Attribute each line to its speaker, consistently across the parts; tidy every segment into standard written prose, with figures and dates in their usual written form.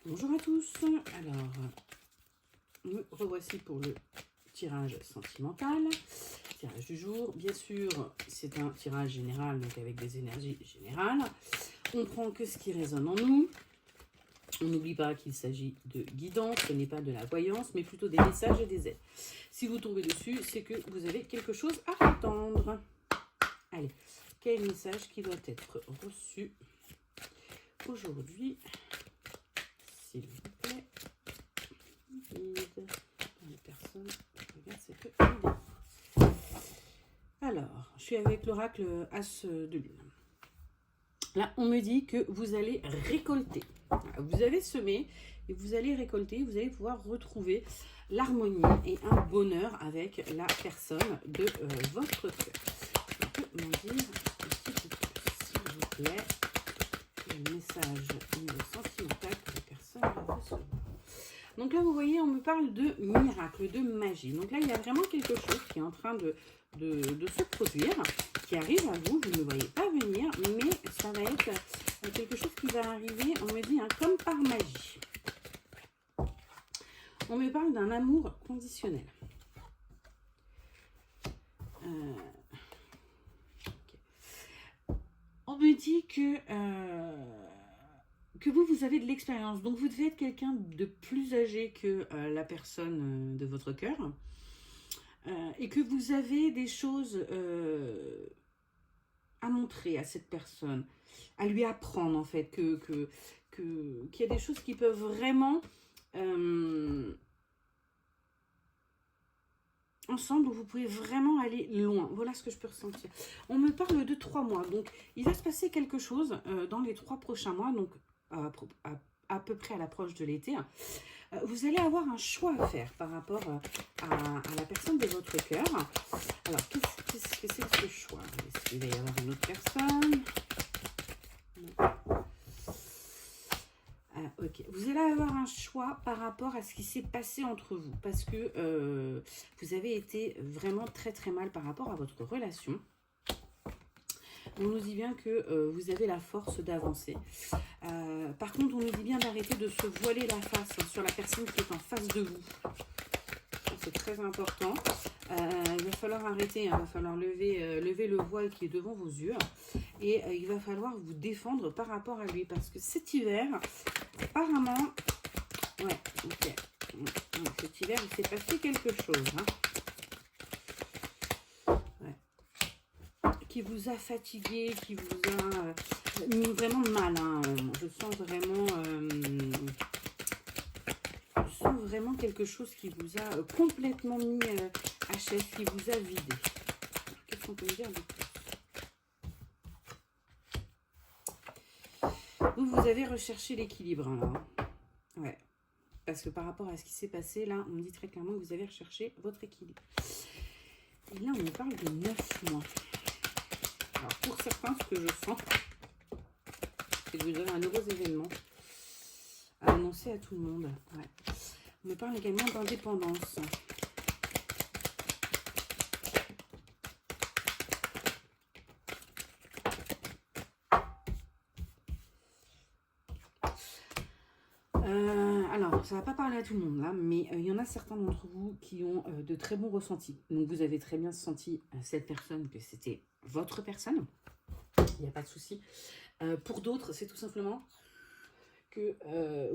Speaker 1: Bonjour à tous. Alors, nous revoici pour le tirage sentimental, tirage du jour. Bien sûr, c'est un tirage général, donc avec des énergies générales. On prend que ce qui résonne en nous. On n'oublie pas qu'il s'agit de guidance, ce n'est pas de la voyance, mais plutôt des messages et des aides. Si vous tombez dessus, c'est que vous avez quelque chose à entendre. Allez, quel message qui doit être reçu aujourd'hui, s'il vous plaît? Les personnes qui regardent cette vidéo. Alors, je suis avec l'oracle As de Lune. Là, on me dit que vous allez récolter. Vous avez semé et vous allez récolter. Vous allez pouvoir retrouver l'harmonie et un bonheur avec la personne de votre cœur. On peut m'en dire un petit peu plus, s'il vous plaît, le message au niveau sentimental que les personnes vont recevoir. Donc là, vous voyez, on me parle de miracle, de magie. Donc là, il y a vraiment quelque chose qui est en train de se produire, qui arrive à vous. Vous ne le voyez pas venir, mais ça va être quelque chose qui va arriver, on me dit, comme par magie. On me parle d'un amour conditionnel. Okay. On me dit que vous avez de l'expérience. Donc, vous devez être quelqu'un de plus âgé que la personne de votre cœur. Et que vous avez des choses à montrer à cette personne, à lui apprendre, en fait, qu'il y a des choses qui peuvent vraiment... ensemble, où vous pouvez vraiment aller loin. Voilà ce que je peux ressentir. On me parle de 3 mois. Donc, il va se passer quelque chose dans les 3 prochains mois. Donc, à peu près à l'approche de l'été. Vous allez avoir un choix à faire par rapport à la personne de votre cœur. Alors, qu'est-ce que c'est que ce choix? Est-ce qu'il va y avoir une autre personne? Ok, vous allez avoir un choix par rapport à ce qui s'est passé entre vous, parce que vous avez été vraiment très très mal par rapport à votre relation. On nous dit bien que vous avez la force d'avancer. Par contre, on nous dit bien d'arrêter de se voiler la face sur la personne qui est en face de vous. C'est très important. Il va falloir arrêter, il va falloir lever le voile qui est devant vos yeux. Et il va falloir vous défendre par rapport à lui. Parce que cet hiver, apparemment, ouais, ok. Cet hiver, il s'est passé quelque chose. Ouais. Qui vous a fatigué, qui vous a mis vraiment mal. Je sens vraiment quelque chose qui vous a complètement mis à chaise, qui vous a vidé. Qu'est-ce qu'on peut me dire de plus? Vous avez recherché l'équilibre, là. Ouais. Parce que par rapport à ce qui s'est passé, là, on me dit très clairement que vous avez recherché votre équilibre. Et là, on me parle de 9 mois. Alors, pour certains, ce que je sens, c'est que vous avez un heureux événement à annoncer à tout le monde. Ouais. On me parle également d'indépendance. Alors, ça ne va pas parler à tout le monde là, mais il y en a certains d'entre vous qui ont de très bons ressentis. Donc, vous avez très bien senti cette personne, que c'était votre personne. Il n'y a pas de souci. Pour d'autres, c'est tout simplement que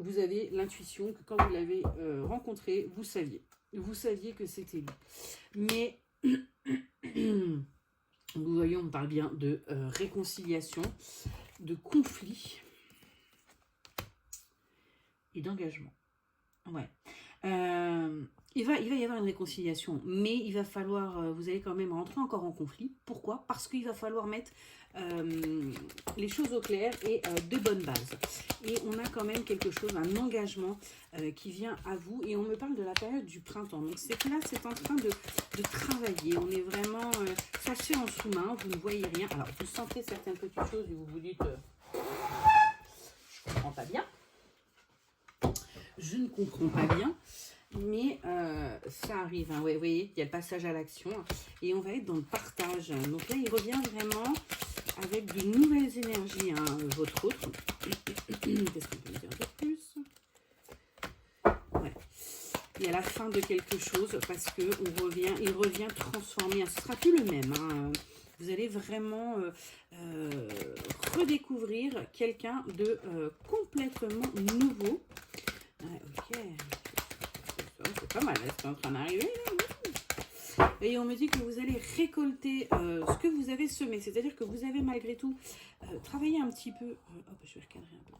Speaker 1: vous avez l'intuition que quand vous l'avez rencontré, vous saviez que c'était lui. Mais vous voyez, on parle bien de réconciliation, de conflit et d'engagement. Ouais. Il va y avoir une réconciliation, mais il va falloir, vous allez quand même rentrer encore en conflit. Pourquoi? Parce qu'il va falloir mettre les choses au clair et de bonnes bases. Et on a quand même quelque chose, un engagement qui vient à vous. Et on me parle de la période du printemps. Donc c'est que là, c'est en train de travailler. On est vraiment sachet en sous-main, vous ne voyez rien. Alors, vous sentez certaines petites choses et vous vous dites, je ne comprends pas bien. Je ne comprends pas bien. Mais ça arrive, hein. Ouais, vous voyez, il y a le passage à l'action et on va être dans le partage. Donc là, il revient vraiment avec de nouvelles énergies, votre autre. Qu'est-ce qu'on peut me dire de plus? il y a la fin de quelque chose parce que il revient transformé. Ce ne sera plus le même. Hein. Vous allez vraiment redécouvrir quelqu'un de complètement nouveau. Ok, c'est pas mal, c'est en train d'arriver. Et on me dit que vous allez récolter ce que vous avez semé. C'est-à-dire que vous avez malgré tout travaillé un petit peu. Hop, je vais recadrer un peu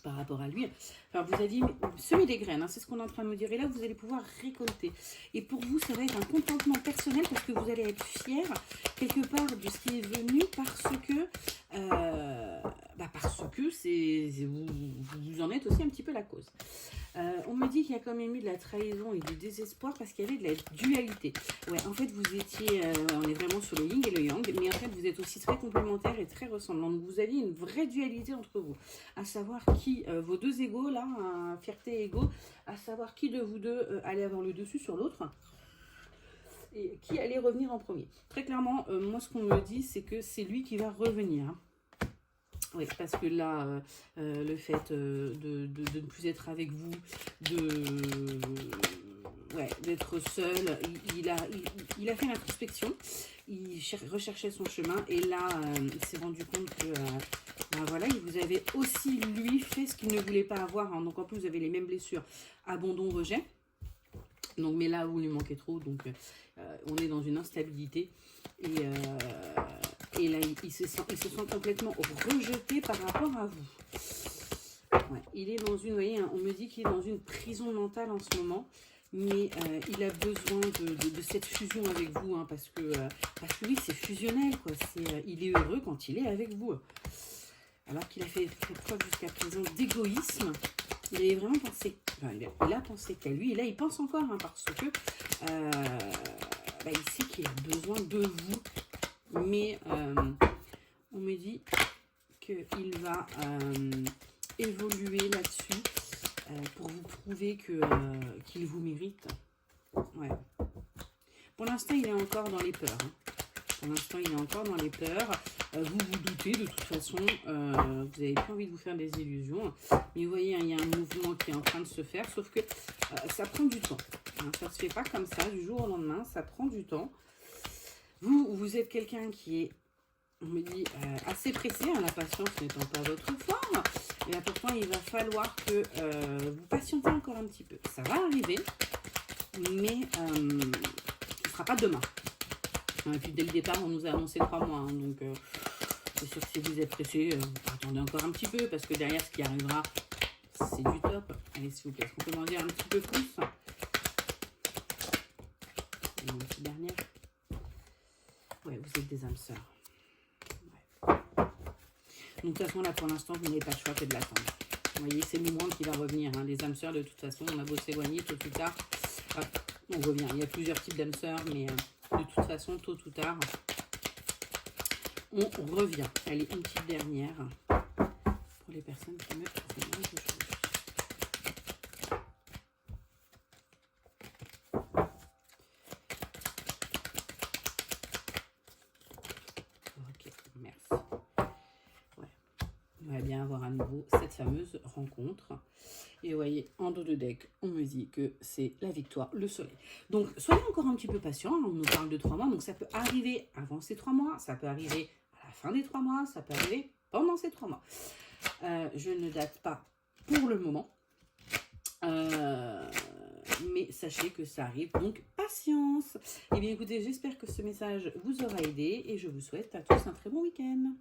Speaker 1: par rapport à lui. Enfin, vous avez semé des graines, hein, c'est ce qu'on est en train de me dire. Et là, vous allez pouvoir récolter. Et pour vous, ça va être un contentement personnel parce que vous allez être fier quelque part de ce qui est venu parce que vous en êtes aussi un petit peu la cause. On me dit qu'il y a quand même eu de la trahison et du désespoir parce qu'il y avait de la dualité. Ouais, en fait, vous étiez, on est vraiment sur le yin et le yang, mais en fait, vous êtes aussi très complémentaires et très ressemblants. Donc, vous aviez une vraie dualité entre vous, à savoir vos deux égaux, là, fierté et égaux, à savoir qui de vous deux allait avoir le dessus sur l'autre et qui allait revenir en premier. Très clairement, moi, ce qu'on me dit, c'est que c'est lui qui va revenir. Hein. Oui, parce que là, le fait de ne plus être avec vous, d'être seul, il a fait l'introspection, il recherchait son chemin et là, il s'est rendu compte que voilà, il vous avait aussi, lui, fait ce qu'il ne voulait pas avoir. Hein. Donc en plus, vous avez les mêmes blessures, abandon, rejet. Donc, mais là où il lui manquait trop, donc on est dans une instabilité et là, il se sent complètement rejeté par rapport à vous. Ouais, il est dans une, vous voyez, on me dit qu'il est dans une prison mentale en ce moment, mais il a besoin de cette fusion avec vous, hein, parce que oui, c'est fusionnel, quoi. Il est heureux quand il est avec vous. Alors qu'il a fait preuve jusqu'à présent d'égoïsme, il avait vraiment pensé, il a pensé qu'à lui, et là il pense encore, hein, parce que il sait qu'il a besoin de vous, mais on me dit qu'il va évoluer là-dessus pour vous prouver qu'il vous mérite. Ouais. Pour l'instant, il est encore dans les peurs. Hein. Pour l'instant, il est encore dans les peurs. Vous vous doutez, de toute façon, vous n'avez pas envie de vous faire des illusions. Mais vous voyez, hein, il y a un mouvement qui est en train de se faire, sauf que ça prend du temps. Hein, ça ne se fait pas comme ça, du jour au lendemain, ça prend du temps. Vous êtes quelqu'un qui est, on me dit, assez pressé, hein, la patience n'étant pas votre forme. Et là, pourtant, il va falloir que vous patientez encore un petit peu. Ça va arriver, mais ce ne sera pas demain. Et puis, dès le départ, on nous a annoncé 3 mois. Hein, donc, c'est sûr que si vous êtes pressé, attendez encore un petit peu, parce que derrière, ce qui arrivera, c'est du top. Allez, s'il vous plaît, est-ce qu'on peut m'en dire un petit peu plus? Et une petite dernière. Ouais, vous êtes des âmes sœurs. Ouais. Donc, de toute façon, là, pour l'instant, vous n'avez pas le choix que de l'attendre. Vous voyez, c'est Moubrande qui va revenir. Hein. Les âmes sœurs, de toute façon, on a beau s'éloigner, tôt ou tard, on revient. Il y a plusieurs types d'âmes sœurs, mais de toute façon, tôt ou tard, on revient. Allez, une petite dernière pour les personnes qui me demandent quelque chose. Ok, merci. Ouais. On va bien avoir à nouveau cette fameuse rencontre. Et vous voyez, en dos de deck, on me dit que c'est la victoire, le soleil. Donc, soyez encore un petit peu patients. Hein, on nous parle de 3 mois. Donc, ça peut arriver avant ces 3 mois. Ça peut arriver à la fin des 3 mois. Ça peut arriver pendant ces 3 mois. Je ne date pas pour le moment. Mais sachez que ça arrive. Donc, patience. Eh bien, écoutez, j'espère que ce message vous aura aidé. Et je vous souhaite à tous un très bon week-end.